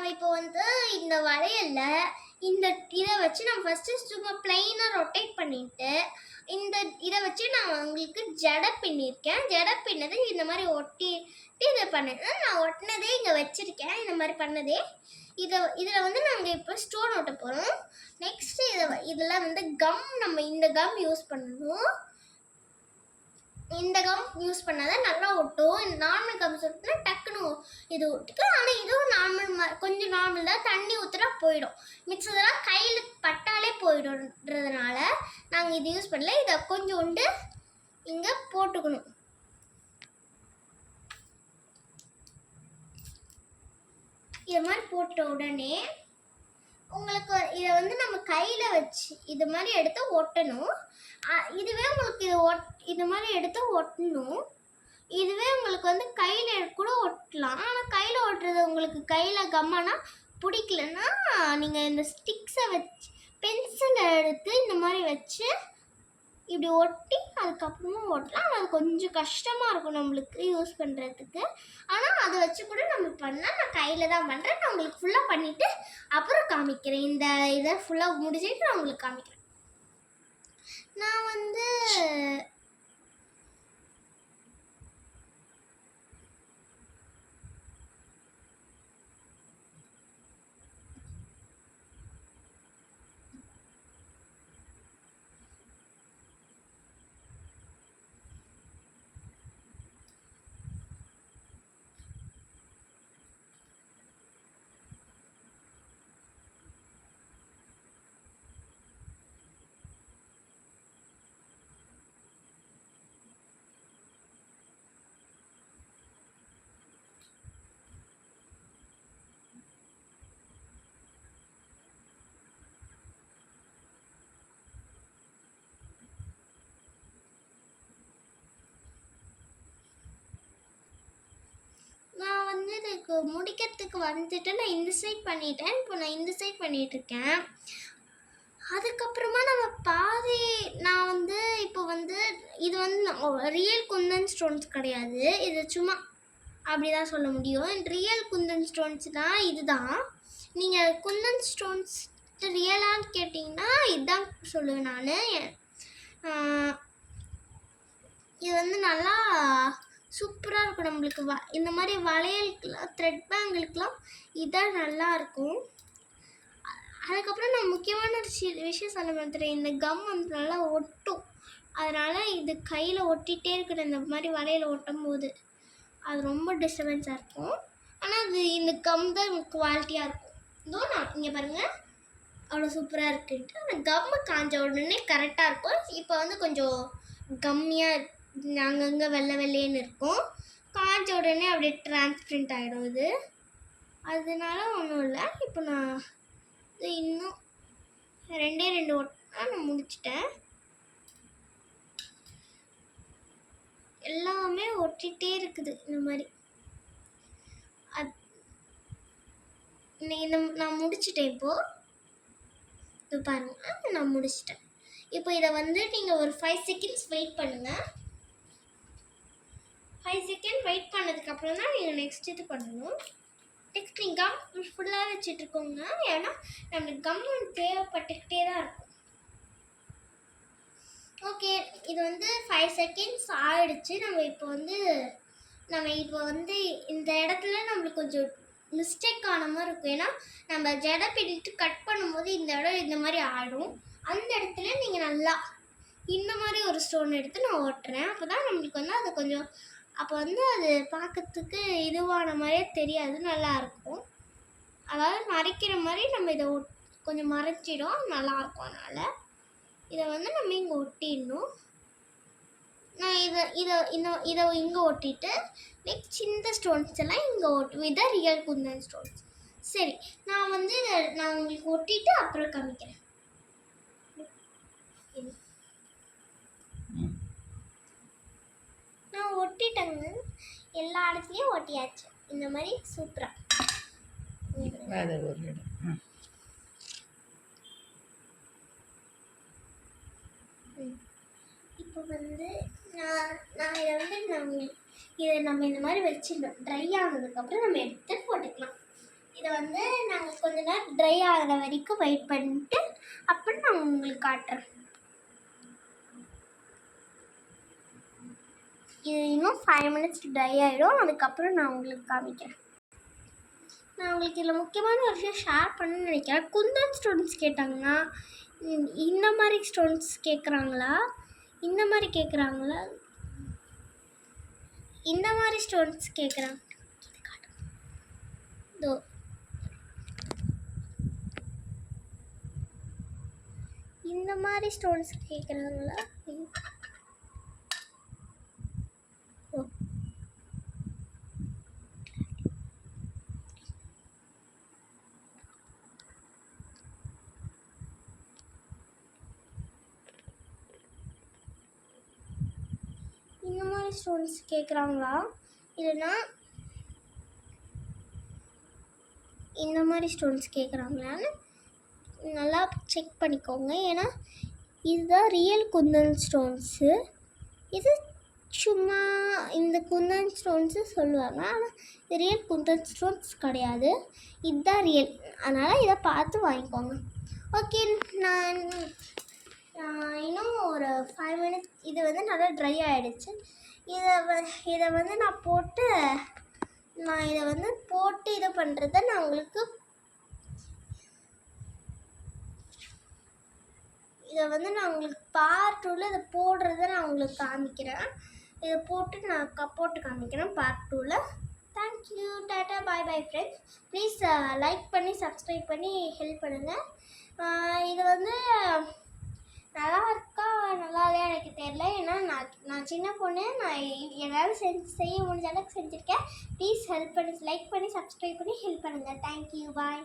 நம்ம இப்போ வந்து இந்த வளையல்ல இந்த இதை வச்சு நம்ம ஃபஸ்ட்டு சும்மா பிளைனாக ரொட்டேட் பண்ணிட்டு இதை வச்சு நான் உங்களுக்கு ஜடை பின்னிருக்கேன். ஜடை பின்னதை இந்த மாதிரி ஒட்டிட்டு இதை பண்ணேன். நான் ஒட்டினதே இங்கே வச்சுருக்கேன். இந்த மாதிரி பண்ணதே இதில் வந்து நாங்கள் இப்போ ஸ்டோன் ஒட்ட போகிறோம். நெக்ஸ்ட்டு இதில் வந்து நம்ம இந்த கம் யூஸ் பண்ணணும். இந்த கம் யூஸ் பண்ணாதான் நல்லா ஒட்டும். இந்த நார்மல் கம் ஒட்டினா டக்குன்னு இது ஒட்டுக்கும். ஆனால் இதுவும் நார்மல், கொஞ்சம் நார்மல் தான். தண்ணி ஊற்றுனா போயிடும். மிச்சதெல்லாம் கையில் பட்டாலே போயிடும்ன்றதுனால நாங்கள் இது யூஸ் பண்ணல. இதை கொஞ்சோண்டு இங்கே போட்டுக்கணும். இது மாதிரி போட்ட உடனே உங்களுக்கு இதை வந்து நம்ம கையில் வச்சு இது மாதிரி எடுத்து ஒட்டணும். இதுவே உங்களுக்கு இது மாதிரி எடுத்து ஒட்டணும். இதுவே உங்களுக்கு வந்து கையில் கூட ஒட்டலாம். ஆனால் கையில் ஒட்டுறது உங்களுக்கு கையில் கம்மானா பிடிக்கலன்னா நீங்கள் இந்த ஸ்டிக்ஸை வச்சு பென்சிலை எடுத்து இந்த மாதிரி வச்சு இப்படி ஒட்டி அதுக்கப்புறமா ஓட்டலாம். ஆனால் அது கொஞ்சம் கஷ்டமாக இருக்கும் நம்மளுக்கு யூஸ் பண்ணுறதுக்கு. ஆனால் அதை வச்சு கூட நம்ம பண்ணால் நான் கையில் தான் பண்ணுறேன். நான் உங்களுக்கு ஃபுல்லாக பண்ணிவிட்டு அப்புறம் காமிக்கிறேன். இந்த இதை ஃபுல்லாக முடிச்சுட்டு நான் உங்களுக்கு காமிக்கிறேன். நான் வந்து இதுக்கு முடிக்கிறதுக்கு வந்துட்டு நான் இந்த சைட் பண்ணிட்டேன். இப்போ நான் இந்த சைட் பண்ணிகிட்ருக்கேன். அதுக்கப்புறமா நான் வந்து இப்போ வந்து இது வந்து ரியல் குந்தன் ஸ்டோன்ஸ் கிடையாது. இது சும்மா அப்படி தான் சொல்ல முடியும். ரியல் குந்தன் ஸ்டோன்ஸ்னால் இதுதான். நீங்கள் குந்தன் ஸ்டோன்ஸ் ரியலான்னு கேட்டிங்கன்னா இதுதான் சொல்லுவேன் நான். இது வந்து நல்லா சூப்பராக இருக்கும். நம்மளுக்கு இந்த மாதிரி வளையலுக்குலாம் த்ரெட் பேங்கிளுக்கெலாம் இதான் நல்லாயிருக்கும். அதுக்கப்புறம் நான் முக்கியமான விஷயம் சொல்ல மாட்டேன். இந்த கம் வந்து நல்லா ஒட்டும். அதனால் இது கையில் ஒட்டிகிட்டே இருக்கணும். இந்த மாதிரி வளையல் ஒட்டும் போது அது ரொம்ப டிஸ்டர்பன்ஸாக இருக்கும். ஆனால் அது இந்த கம் தான் குவாலிட்டியாக இருக்கும். இதோ நான் இங்கே பாருங்கள் அவ்வளோ சூப்பராக இருக்குன்ட்டு. அந்த கம்மு காஞ்ச உடனே கரெக்டாக இருக்கும். இப்போ வந்து கொஞ்சம் கம்மியாக அங்கங்கே வெள்ளைன்னு இருக்கும். காஞ்ச உடனே அப்படியே டிரான்ஸ்பரண்ட் ஆகிடும் இது. அதனால ஒன்றும் இல்லை. இப்போ நான் இது இன்னும் 2 ஒட்டினா நான் முடிச்சிட்டேன். எல்லாமே ஒட்டிகிட்டே இருக்குது இந்த மாதிரி. நான் முடிச்சிட்டேன். இப்போ பாருங்கள் நான் முடிச்சிட்டேன். இப்போ இதை வந்து நீங்கள் ஒரு 5 செகண்ட்ஸ் வெயிட் பண்ணுங்கள். 5 செகண்ட் வெயிட் பண்ணதுக்கப்புறம் தான் நீங்கள் நெக்ஸ்ட் இது பண்ணணும். நெக்ஸ்ட் நீங்கள் கம் ஃபுல்லாக வச்சுட்ருக்கோங்க. ஏன்னா நம்மளுக்கு கம் தேவைப்பட்டுக்கிட்டே தான் இருக்கும். ஓகே, இது வந்து 5 செகண்ட்ஸ் ஆகிடுச்சு. நம்ம இப்போ வந்து இந்த இடத்துல நம்மளுக்கு கொஞ்சம் மிஸ்டேக் ஆன மாதிரி இருக்கும். ஏன்னா நம்ம ஜடை பின்னிட்டு கட் பண்ணும்போது இந்த இடம் இந்த மாதிரி ஆடும். அந்த இடத்துல நீங்கள் நல்லா இந்த மாதிரி ஒரு ஸ்டோன் எடுத்து நான் ஓட்டுறேன். அப்போ தான் நம்மளுக்கு வந்து அது கொஞ்சம் அப்போ வந்து அது பார்க்கறதுக்கு இதுவான மாதிரியே தெரியாது, நல்லாயிருக்கும். அதாவது மறைக்கிற மாதிரி நம்ம இதை கொஞ்சம் மறைச்சிடும், நல்லாயிருக்கும். அதனால் இதை வந்து நம்ம இங்கே ஒட்டிடணும். நான் இதை இங்கே ஒட்டிட்டு நெக்ஸ்ட் இந்த ஸ்டோன்ஸ் எல்லாம் இங்கே இதை ரியல் குந்தன் ஸ்டோன்ஸ். சரி, நான் வந்து நான் உங்களுக்கு ஒட்டிட்டு அப்புறம் காமிக்கிறேன். நான் ஒட்டிட்டேங்க. எல்லா இடத்துலையும் ஒட்டியாச்சு. இந்த மாதிரி சூப்பராக. இப்போ வந்து இதை நம்ம இந்த மாதிரி வச்சிடணும். ட்ரை ஆனதுக்கப்புறம் நம்ம எடுத்து போட்டுக்கலாம். இதை வந்து நாங்கள் கொஞ்ச நேரம் ட்ரை ஆகிற வரைக்கும் வெயிட் பண்ணிட்டு அப்புறம் நான் உங்களுக்கு காட்டுறேன். இது இன்னும் 5 minutes ட்ரை ஆகிடும். அதுக்கப்புறம் நான் உங்களுக்கு காமிக்கிறேன். நான் உங்களுக்கு இதில் முக்கியமான ஒரு விஷயம் ஷேர் பண்ணணும்னு நினைக்கிறேன். குந்தன் ஸ்டோன்ஸ் கேட்டாங்கன்னா இந்த மாதிரி ஸ்டோன்ஸ் கேட்குறாங்களா, இந்த மாதிரி கேட்குறாங்களா, இந்த மாதிரி ஸ்டோன்ஸ் கேட்குறாங்க. இதோ இந்த மாதிரி ஸ்டோன்ஸ் கேட்குறாங்களா? இந்த மாதிரி ஸ்டோன்ஸ் கேட்குறாங்களா, இல்லைன்னா இந்த மாதிரி ஸ்டோன்ஸ் கேட்குறாங்களான்னு நல்லா செக் பண்ணிக்கோங்க. ஏன்னா இதுதான் ரியல் குந்தன் ஸ்டோன்ஸு. இது சும்மா இந்த குந்தன் ஸ்டோன்ஸு சொல்லுவாங்க, ஆனால் இது ரியல் குந்தன் ஸ்டோன்ஸ் கிடையாது. இதுதான் ரியல். அதனால் இதை பார்த்து வாங்கிக்கோங்க. ஓகே, நான் இன்னும் ஒரு 5 minutes இது வந்து நல்லா ட்ரை ஆகிடுச்சு. இதை வந்து நான் இதை வந்து போட்டு இது பண்ணுறத நான் உங்களுக்கு பார்ட் 2ல் இதை போடுறத நான் உங்களுக்கு காமிக்கிறேன். இதை போட்டு நான் போட்டு காமிக்கிறேன் பார்ட் 2ல். Thank you, tata, bye bye friends. Please like பண்ணி சப்ஸ்கிரைப் பண்ணி ஹெல்ப் பண்ணுங்கள். இது வந்து நல்லா இருக்கா நல்லா இல்லையா எனக்கு தெரியல. ஏன்னா நான் சின்ன பொண்ணு, நான் என்னால் செய்ய முடிஞ்ச அளவுக்கு செஞ்சுருக்கேன். ப்ளீஸ் ஹெல்ப் பண்ணி லைக் பண்ணி சப்ஸ்கிரைப் பண்ணி ஹெல்ப் பண்ணுங்கள். தேங்க்யூ, பாய்.